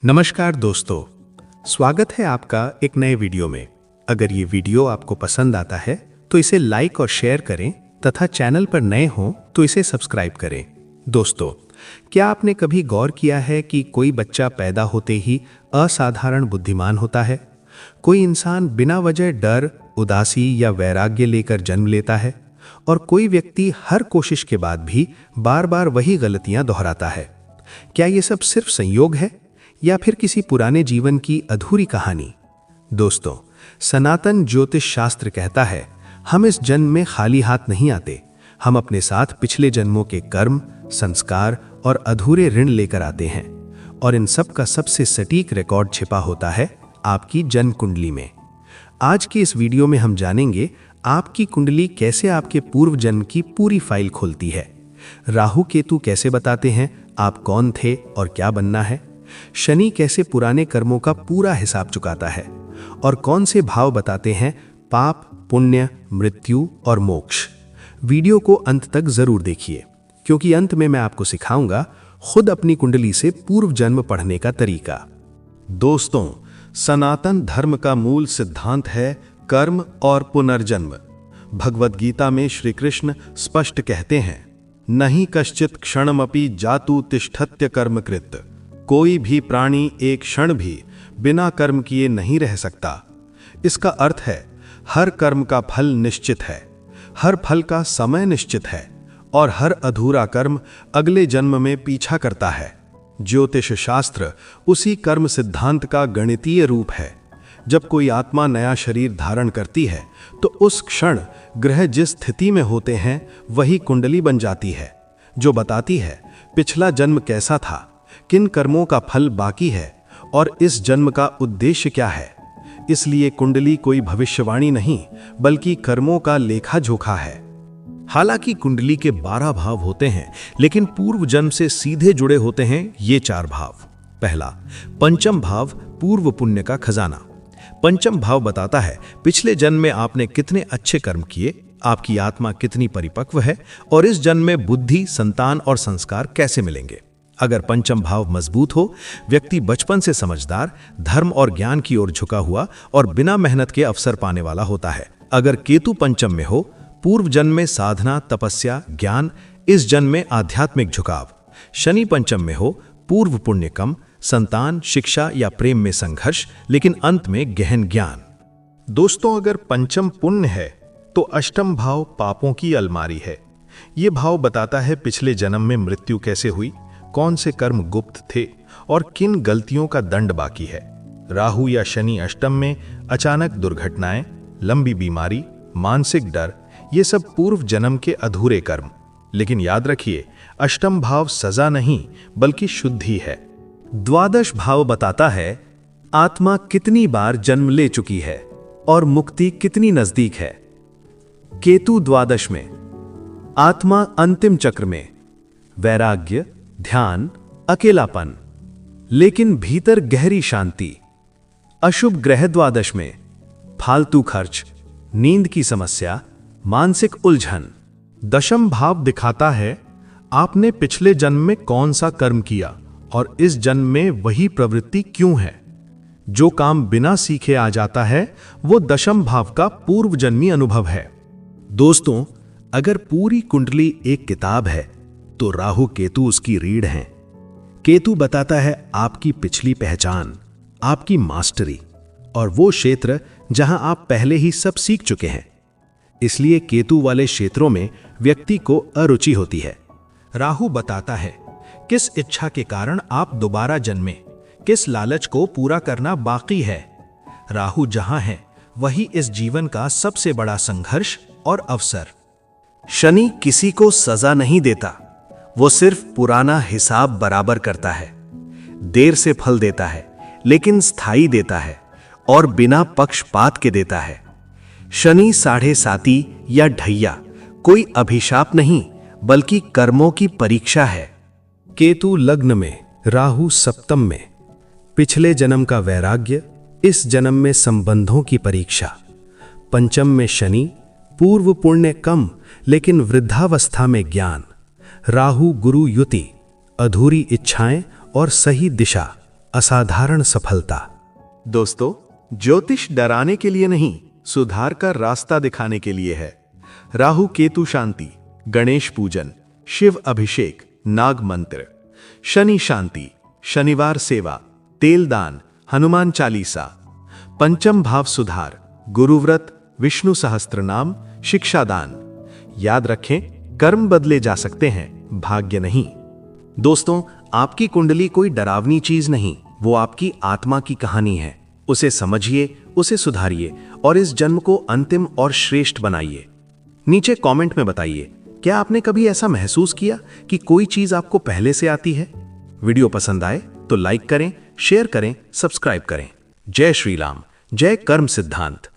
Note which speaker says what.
Speaker 1: नमस्कार दोस्तों, स्वागत है आपका एक नए वीडियो में। अगर ये वीडियो आपको पसंद आता है तो इसे लाइक और शेयर करें तथा चैनल पर नए हों तो इसे सब्सक्राइब करें। दोस्तों, क्या आपने कभी गौर किया है कि कोई बच्चा पैदा होते ही असाधारण बुद्धिमान होता है? कोई इंसान बिना वजह डर, उदासी या वैराग्य लेकर जन्म लेता है और कोई व्यक्ति हर कोशिश के बाद भी बार बार वही गलतियां दोहराता है। क्या ये सब सिर्फ संयोग है या फिर किसी पुराने जीवन की अधूरी कहानी? दोस्तों, सनातन ज्योतिष शास्त्र कहता है, हम इस जन्म में खाली हाथ नहीं आते। हम अपने साथ पिछले जन्मों के कर्म, संस्कार और अधूरे ऋण लेकर आते हैं और इन सब का सबसे सटीक रिकॉर्ड छिपा होता है आपकी जन्म कुंडली में। आज की इस वीडियो में हम जानेंगे आपकी कुंडली कैसे आपके पूर्व जन्म की पूरी फाइल खोलती है। राहु केतु कैसे बताते हैं आप कौन थे और क्या बनना है। शनि कैसे पुराने कर्मों का पूरा हिसाब चुकाता है और कौन से भाव बताते हैं पाप, पुण्य, मृत्यु और मोक्ष। वीडियो को अंत तक जरूर देखिए, क्योंकि अंत में मैं आपको सिखाऊंगा खुद अपनी कुंडली से पूर्व जन्म पढ़ने का तरीका।
Speaker 2: दोस्तों, सनातन धर्म का मूल सिद्धांत है कर्म और पुनर्जन्म। भगवद गीता में श्री कृष्ण स्पष्ट कहते हैं, नहीं कश्चित क्षणमपि जातु तिष्ठत्य कर्मकृत। कोई भी प्राणी एक क्षण भी बिना कर्म किए नहीं रह सकता। इसका अर्थ है हर कर्म का फल निश्चित है, हर फल का समय निश्चित है और हर अधूरा कर्म अगले जन्म में पीछा करता है। ज्योतिष शास्त्र उसी कर्म सिद्धांत का गणितीय रूप है। जब कोई आत्मा नया शरीर धारण करती है तो उस क्षण ग्रह जिस स्थिति में होते हैं वही कुंडली बन जाती है, जो बताती है पिछला जन्म कैसा था, किन कर्मों का फल बाकी है और इस जन्म का उद्देश्य क्या है। इसलिए कुंडली कोई भविष्यवाणी नहीं बल्कि कर्मों का लेखा जोखा है।
Speaker 3: हालांकि कुंडली के 12 भाव होते हैं, लेकिन पूर्व जन्म से सीधे जुड़े होते हैं ये 4 भाव। पहला, पंचम भाव, पूर्व पुण्य का खजाना। पंचम भाव बताता है पिछले जन्म में आपने कितने अच्छे कर्म किए, आपकी आत्मा कितनी परिपक्व है और इस जन्म में बुद्धि, संतान और संस्कार कैसे मिलेंगे। अगर पंचम भाव मजबूत हो, व्यक्ति बचपन से समझदार, धर्म और ज्ञान की ओर झुका हुआ और बिना मेहनत के अवसर पाने वाला होता है। अगर केतु पंचम में हो, पूर्व जन्म में साधना, तपस्या, ज्ञान, इस जन्म में आध्यात्मिक झुकाव। शनि पंचम में हो, पूर्व पुण्य कम, संतान, शिक्षा या प्रेम में संघर्ष, लेकिन अंत में गहन ज्ञान।
Speaker 2: दोस्तों, अगर पंचम पुण्य है तो अष्टम भाव पापों की अलमारी है। ये भाव बताता है पिछले जन्म में मृत्यु कैसे हुई, कौन से कर्म गुप्त थे और किन गलतियों का दंड बाकी है। राहु या शनि अष्टम में अचानक दुर्घटनाएं, लंबी बीमारी, मानसिक डर, ये सब पूर्व जन्म के अधूरे कर्म। लेकिन याद रखिए, अष्टम भाव सजा नहीं बल्कि शुद्धि है।
Speaker 3: द्वादश भाव बताता है आत्मा कितनी बार जन्म ले चुकी है और मुक्ति कितनी नजदीक है। केतु द्वादश में, आत्मा अंतिम चक्र में, वैराग्य, ध्यान, अकेलापन, लेकिन भीतर गहरी शांति। अशुभ ग्रह द्वादश में, फालतू खर्च, नींद की समस्या, मानसिक उलझन।
Speaker 2: दशम भाव दिखाता है आपने पिछले जन्म में कौन सा कर्म किया और इस जन्म में वही प्रवृत्ति क्यों है। जो काम बिना सीखे आ जाता है वो दशम भाव का पूर्व जन्मी अनुभव है।
Speaker 3: दोस्तों, अगर पूरी कुंडली एक किताब है तो राहु केतु उसकी रीढ़ हैं। केतु बताता है आपकी पिछली पहचान, आपकी मास्टरी और वो क्षेत्र जहां आप पहले ही सब सीख चुके हैं। इसलिए केतु वाले क्षेत्रों में व्यक्ति को अरुचि होती है।
Speaker 4: राहु बताता है किस इच्छा के कारण आप दोबारा जन्मे, किस लालच को पूरा करना बाकी है। राहु जहां है वही इस जीवन का सबसे बड़ा संघर्ष और अवसर।
Speaker 3: शनि किसी को सजा नहीं देता, वो सिर्फ पुराना हिसाब बराबर करता है। देर से फल देता है लेकिन स्थायी देता है और बिना पक्षपात के देता है। शनि साढ़े साती या ढैया कोई अभिशाप नहीं बल्कि कर्मों की परीक्षा है।
Speaker 1: केतु लग्न में, राहु सप्तम में, पिछले जन्म का वैराग्य, इस जन्म में संबंधों की परीक्षा। पंचम में शनि, पूर्व पुण्य कम लेकिन वृद्धावस्था में ज्ञान। राहु गुरु युति, अधूरी इच्छाएं और सही दिशा। असाधारण सफलता।
Speaker 2: दोस्तों, ज्योतिष डराने के लिए नहीं, सुधार का रास्ता दिखाने के लिए है। राहु केतु शांति, गणेश पूजन, शिव अभिषेक, नाग मंत्र। शनि शांति, शनिवार सेवा, तेल दान, हनुमान चालीसा। पंचम भाव सुधार, गुरुव्रत, विष्णु सहस्त्रनाम, शिक्षा दान। याद रखें, कर्म बदले जा सकते हैं, भाग्य नहीं।
Speaker 3: दोस्तों, आपकी कुंडली कोई डरावनी चीज नहीं, वो आपकी आत्मा की कहानी है। उसे समझिए, उसे सुधारिए और इस जन्म को अंतिम और श्रेष्ठ बनाइए। नीचे कमेंट में बताइए, क्या आपने कभी ऐसा महसूस किया कि कोई चीज आपको पहले से आती है? वीडियो पसंद आए तो लाइक करें, शेयर करें, सब्सक्राइब करें। जय श्री राम, जय कर्म सिद्धांत।